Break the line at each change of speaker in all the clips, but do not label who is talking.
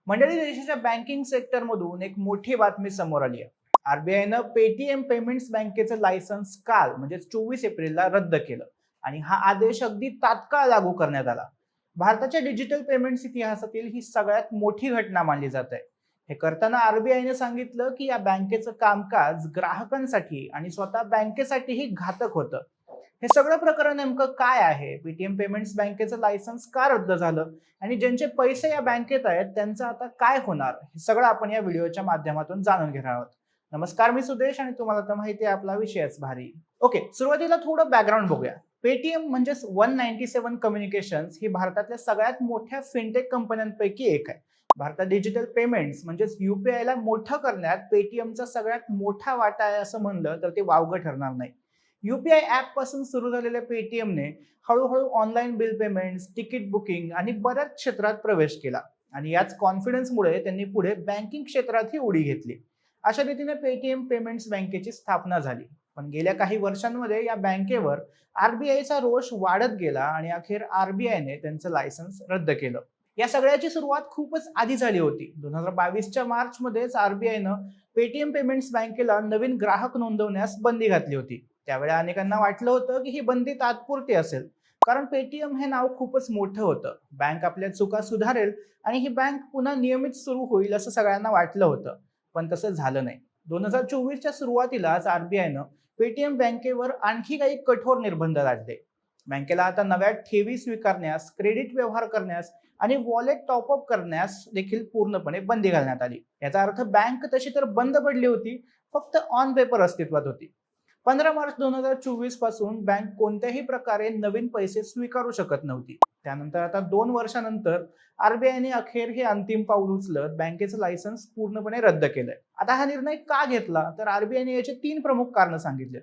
मंडळी, देशाच्या बँकिंग सेक्टरमधून एक मोठी बातमी समोर आली आहे. आरबीआयनं पेटीएम पेमेंट्स बँकेचं लायसन्स काल म्हणजे 24 एप्रिलला रद्द केलं आणि हा आदेश अगदी तात्काळ लागू करण्यात आला. भारताच्या डिजिटल पेमेंट्स इतिहासातील ही सगळ्यात मोठी घटना मानली जात आहे. हे करताना आरबीआयने सांगितलं की या बँकेचं कामकाज ग्राहकांसाठी आणि स्वतः बँकेसाठीही घातक होतं. हे सगळं प्रकरण नेमकं काय आहे, पेटीएम पेमेंट्स बँकेचं लायसन्स का रद्द झालं आणि ज्यांचे पैसे या बँकेत आहेत त्यांचं आता काय होणार, हे सगळं आपण या व्हिडिओच्या माध्यमातून जाणून घेणार आहोत. नमस्कार, मी सुदेश आणि तुम्हाला तर माहिती आहे आपला विषयच भारी. ओके, सुरुवातीला थोडं बॅकग्राऊंड बघूया. पेटीएम म्हणजेच 197 कम्युनिकेशन्स ही भारतातल्या सगळ्यात मोठ्या फिनटेक कंपन्यांपैकी एक आहे. भारतात डिजिटल पेमेंट्स म्हणजेच युपीआय ला मोठं करण्यात पेटीएमचा सगळ्यात मोठा वाटा आहे असं म्हणलं तर ते वावगं ठरणार नाही. युपीआय ऍप पासून सुरू झालेल्या पेटीएमने हळूहळू online bill payments, ticket booking आणि बऱ्याच क्षेत्रात प्रवेश केला आणि याच कॉन्फिडन्समुळे त्यांनी पुढे बँकिंग क्षेत्रातही उडी घेतली. अशा रीतीने पेटीएम पेमेंट्स बँकेची स्थापना झाली. पण गेल्या काही वर्षांमध्ये या बँकेवर आरबीआयचा रोष वाढत गेला आणि अखेर आरबीआयने त्यांचं लायसन्स रद्द केलं. या सगळ्याची सुरुवात खूपच आधी झाली होती. 2022च्या मार्चमध्येच आरबीआयनं पेटीएम पेमेंट्स बँकेला नवीन ग्राहक नोंदवण्यास बंदी घातली होती. त्यावेळी अनेकांना वाटलं होतं की ही बंदी तात्पुरती असेल, कारण पेटीएम हे नाव खूपच मोठं होतं. बँक आपल्या चुका सुधारेल आणि ही बँक पुन्हा नियमित सुरू होईल असं सगळ्यांना वाटलं होतं. पण तसं झालं नाही. 2024च्या सुरुवातीलाच आरबीआयनं पेटीएम बँकेवर आणखी काही कठोर निर्बंध लादले. बँकेला आता नव्या ठेवी स्वीकारण्यास, क्रेडिट व्यवहार करण्यास आणि वॉलेट टॉपअप करण्यास देखील पूर्णपणे बंदी घालण्यात आली. याचा अर्थ बँक तशी तर बंद पडली होती, फक्त ऑन पेपर अस्तित्वात होती. 15 मार्च 2024 पासून बँक कोणत्याही प्रकारे नवीन पैसे स्वीकारू शकत नव्हती. त्यानंतर आता 2 वर्षानंतर आरबीआयने अखेर हे अंतिम पाऊल उचलत बँकेचं लायसन्स पूर्णपणे रद्द केलंय. आता हा निर्णय का घेतला तर आरबीआयने याचे 3 प्रमुख कारण सांगितले.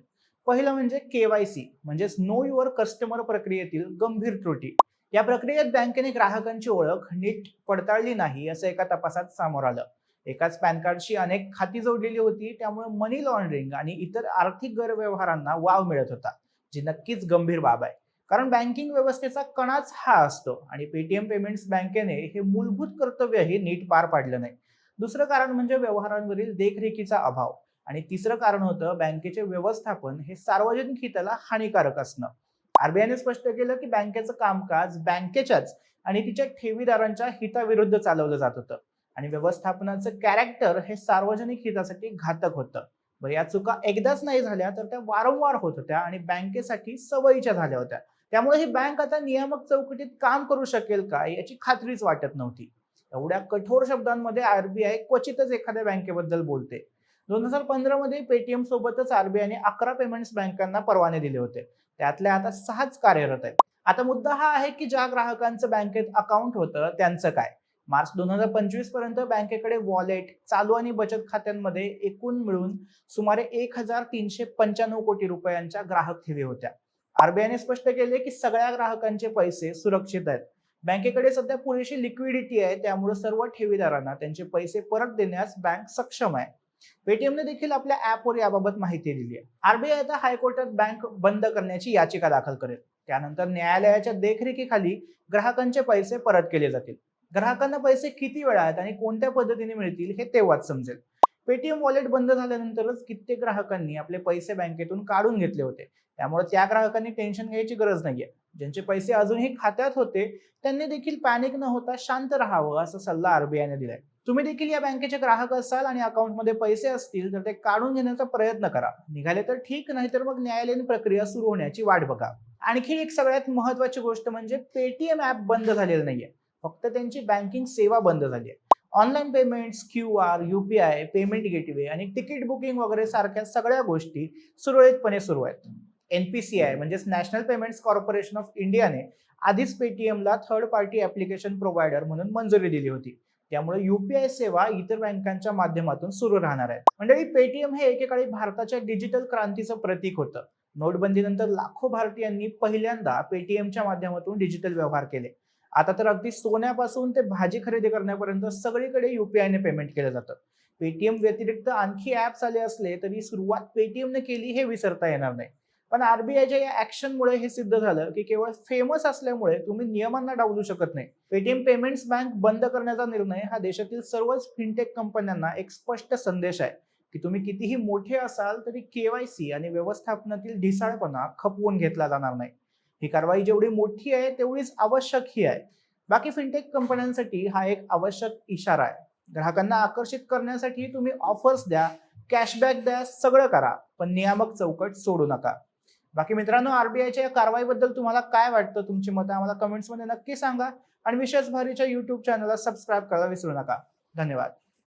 पहिलं म्हणजे केवायसी म्हणजेच नो युअर कस्टमर प्रक्रियेतील गंभीर त्रुटी. या प्रक्रियेत बँकेने ग्राहकांची ओळख नीट पडताळली नाही असं एका तपासात समोर आलं. एकाच पॅन कार्डशी अनेक खाती जोडलेली होती, त्यामुळे मनी लॉन्ड्रिंग आणि इतर आर्थिक गैरव्यवहारांना वाव मिळत होता, जी नक्कीच गंभीर बाब आहे. कारण बँकिंग व्यवस्थेचा कणाच हा असतो आणि पेटीएम पेमेंट्स बँकेने हे मूलभूत कर्तव्यही नीट पार पाडलं नाही. दुसरं कारण म्हणजे व्यवहारांवरील देखरेखीचा अभाव आणि तिसरं कारण होतं बँकेचे व्यवस्थापन हे सार्वजनिक हिताला हानिकारक असणं. आरबीआयने स्पष्ट केलं की बँकेचं कामकाज बँकेच्याच आणि तिच्या ठेवीदारांच्या हिताविरुद्ध चालवलं जात होतं आणि व्यवस्थापनाचं कॅरेक्टर हे सार्वजनिक हितासाठी घातक होतं. बरं, या चुका एकदाच नाही झाल्या तर त्या वारंवार होत होत्या आणि बँकेसाठी सवयीच्या झाल्या होत्या. त्यामुळे ही बँक आता नियामक चौकटीत काम करू शकेल का याची खात्रीच वाटत नव्हती. एवढ्या कठोर शब्दांमध्ये आरबीआय क्वचितच एखाद्या बँकेबद्दल बोलते. 2015 मध्ये पेटीएम सोबतच आरबीआयने 11 पेमेंट्स बँकांना परवाने दिले होते. त्यातल्या आता 6च कार्यरत आहेत. आता मुद्दा हा आहे की ज्या ग्राहकांचं बँकेत अकाउंट होतं त्यांचं काय. मार्च 2025 पर्यंत बँकेकडे वॉलेट, चालू आणि बचत खात्यांमध्ये एकूण मिळून सुमारे 1395 कोटी रुपयांच्या ग्राहक ठेवी होत्या. आरबीआयने स्पष्ट केले की सगळ्या ग्राहकांचे पैसे सुरक्षित आहेत. बँकेकडे सध्या पुरेशी लिक्विडिटी आहे, त्यामुळे सर्व ठेवीदारांना त्यांचे पैसे परत देण्यास बँक सक्षम आहे. पेटीएमने देखील आपल्या ऍपवर याबाबत माहिती दिली आहे. आरबीआय आता हायकोर्टात बँक बंद करण्याची याचिका दाखल करेल. त्यानंतर न्यायालयाच्या देखरेखीखाली ग्राहकांचे पैसे परत केले जातील. ग्राहकांना पैसे किती वेळात आणि कोणत्या पद्धतीने मिळतील हे तेव्हाच समजेल. पेटीएम वॉलेट बंद झाल्यानंतरच कित्येक ग्राहकांनी आपले पैसे बँकेतून काढून घेतले होते. त्यामुळे त्या ग्राहकांनी टेन्शन घ्यायची गरज नाहीये. ज्यांचे पैसे अजूनही खात्यात होते त्यांनी देखील पॅनिक न होता शांत राहावं असा सल्ला आरबीआयने दिलाय. तुम्ही देखील या बँकेचे ग्राहक असाल आणि अकाउंटमध्ये पैसे असतील तर ते काढून घेण्याचा प्रयत्न करा. निघाले तर ठीक, नाही तर मग न्यायालयीन प्रक्रिया सुरू होण्याची वाट बघा. आणखी एक सगळ्यात महत्त्वाची गोष्ट म्हणजे पेटीएम ऍप बंद झालेलं नाहीये, फक्त त्यांची बँकिंग सेवा बंद झाली आहे. Online payments, QR, UPI, payment gateway आणि तिकीट बुकिंग वगैरे सारख्या सगळ्या गोष्टी सुरळीतपणे सुरू आहेत. एनपीसीआय म्हणजेच नॅशनल पेमेंट्स कॉर्पोरेशन ऑफ इंडियाने आधीच पेटीएमला थर्ड पार्टी ऍप्लिकेशन प्रोव्हायडर म्हणून मंजुरी दिली होती. त्यामुळे युपीआय सेवा इतर बँकांच्या माध्यमातून सुरू राहणार आहे. म्हणजे पेटीएम हे एकेकाळी भारताच्या डिजिटल क्रांतीचं प्रतीक होतं. नोटबंदीनंतर लाखो भारतीयांनी पहिल्यांदा पेटीएमच्या माध्यमातून डिजिटल व्यवहार केले. आता तर अगदी सोन्यापासून ते भाजी खरेदी करण्यापर्यंत सगळीकडे युपीआयने पेमेंट केलं जातं. पेटीएम व्यतिरिक्त आणखी ऍप्स आले असले तरी सुरुवात पेटीएमने केली हे विसरता येणार नाही. पण आरबीआयच्या या ऍक्शनमुळे हे सिद्ध झालं की केवळ फेमस असल्यामुळे तुम्ही नियमांना डावलू शकत नाही. पेटीएम पेमेंट्स बँक बंद करण्याचा निर्णय हा देशातील सर्वच फिनटेक कंपन्यांना एक स्पष्ट संदेश आहे की तुम्ही कितीही मोठे असाल तरी केवायसी आणि व्यवस्थापनातील ढिसाळपणा खपवून घेतला जाणार नाही. ही कारवाई जेवढी मोठी आहे तेवढीच आवश्यकही आहे. बाकी फिनटेक कंपन्यांसाठी हा एक आवश्यक इशारा आहे. ग्राहकांना आकर्षित करण्यासाठी तुम्ही ऑफर्स द्या, कॅशबॅक द्या, सगळं करा, पण नियामक चौकट सोडू नका. बाकी मित्रांनो, आरबीआयच्या या कारवाईबद्दल तुम्हाला काय वाटतं? तुमची मतं आम्हाला कमेंट्समध्ये नक्की सांगा आणि विशेष भारीच्या युट्यूब चॅनलला सबस्क्राईब करायला विसरू नका. धन्यवाद.